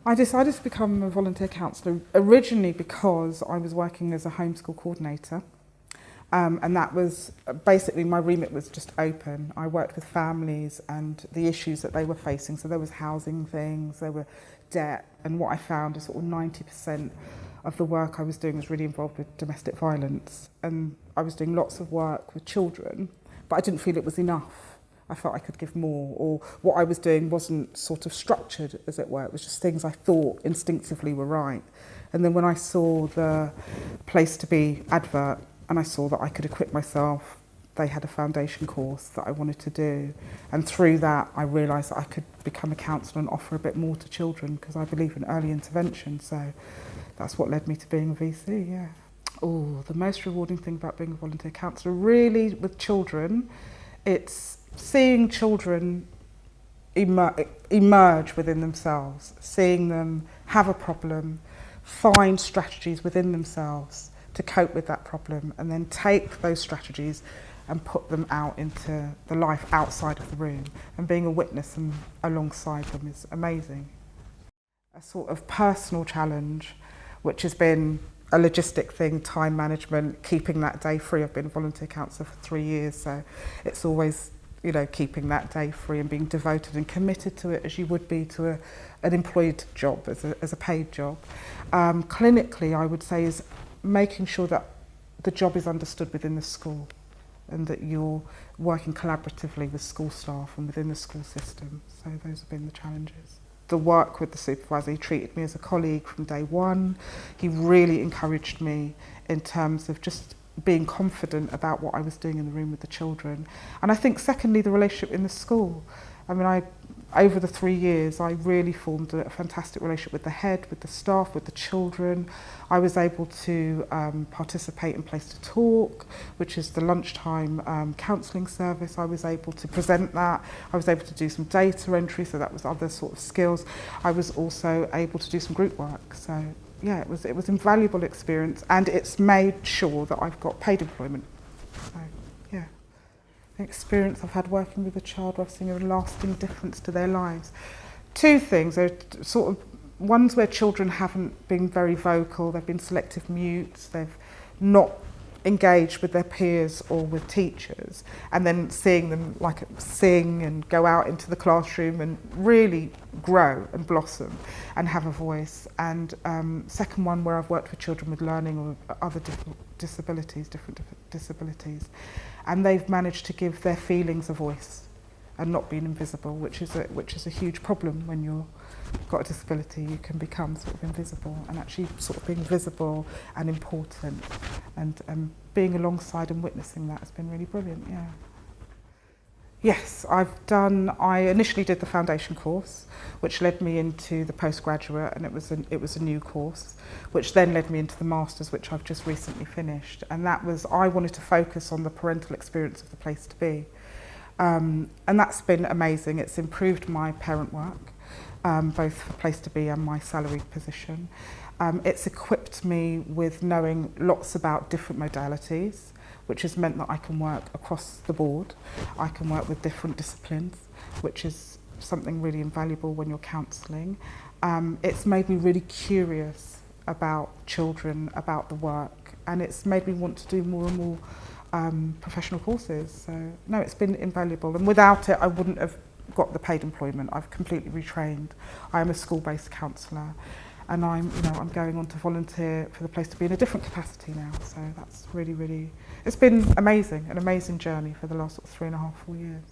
I decided to become a volunteer counsellor originally because I was working as a homeschool coordinator. And that was basically, my remit was just open. I worked with families and the issues that they were facing. So there was housing things, there were debt, and what I found is sort of 90% of the work I was doing was really involved with domestic violence. And I was doing lots of work with children, but I didn't feel it was enough. I felt I could give more, or what I was doing wasn't sort of structured, as it were. It was just things I thought instinctively were right. And then when I saw the Place2Be advert, and I saw that I could equip myself, they had a foundation course that I wanted to do. And through that, I realised that I could become a counsellor and offer a bit more to children, because I believe in early intervention. So that's what led me to being a VC, yeah. Oh, the most rewarding thing about being a volunteer counsellor, really with children, it's seeing children emerge within themselves, seeing them have a problem, find strategies within themselves to cope with that problem, and then take those strategies and put them out into the life outside of the room. And being a witness and alongside them is amazing. A sort of personal challenge, which has been a logistic thing, time management, keeping that day free. I've been a volunteer counsellor for 3 years, so it's always, you know, keeping that day free and being devoted and committed to it as you would be to an employed job, as a paid job. Clinically, I would say, is making sure that the job is understood within the school and that you're working collaboratively with school staff and within the school system. So those have been the challenges. The work with the supervisor, he treated me as a colleague from day one. He really encouraged me in terms of just being confident about what I was doing in the room with the children. And I think secondly, the relationship in the school. I mean, over the 3 years, I really formed a fantastic relationship with the head, with the staff, with the children. I was able to participate in Place2Talk, which is the lunchtime counselling service. I was able to present that. I was able to do some data entry, so that was other sort of skills. I was also able to do some group work. So yeah, it was invaluable experience, and it's made sure that I've got paid employment. So yeah. The experience I've had working with a child, I've seen a lasting difference to their lives. Two things, they're sort of ones where children haven't been very vocal, they've been selective mutes, they've not engaged with their peers or with teachers, and then seeing them like sing and go out into the classroom and really grow and blossom and have a voice. And second one, where I've worked with children with learning or other different disabilities, and they've managed to give their feelings a voice and not being invisible, which is a huge problem when you've got a disability. You can become sort of invisible, and actually sort of being visible and important, and being alongside and witnessing that has been really brilliant, yeah. Yes, I initially did the foundation course, which led me into the postgraduate, and it was a new course, which then led me into the masters, which I've just recently finished. And that was, I wanted to focus on the parental experience of the Place2Be. And that's been amazing. It's improved my parent work, both for Place2Be and my salaried position. It's equipped me with knowing lots about different modalities, which has meant that I can work across the board. I can work with different disciplines, which is something really invaluable when you're counselling. It's made me really curious about children, about the work, and it's made me want to do more and more professional courses. So no, it's been invaluable, and without it I wouldn't have got the paid employment. I've completely retrained. I am a school-based counsellor, and I'm going on to volunteer for the Place2Be in a different capacity now. So that's really, it's been amazing, an amazing journey for the last sort of 3.5, 4 years.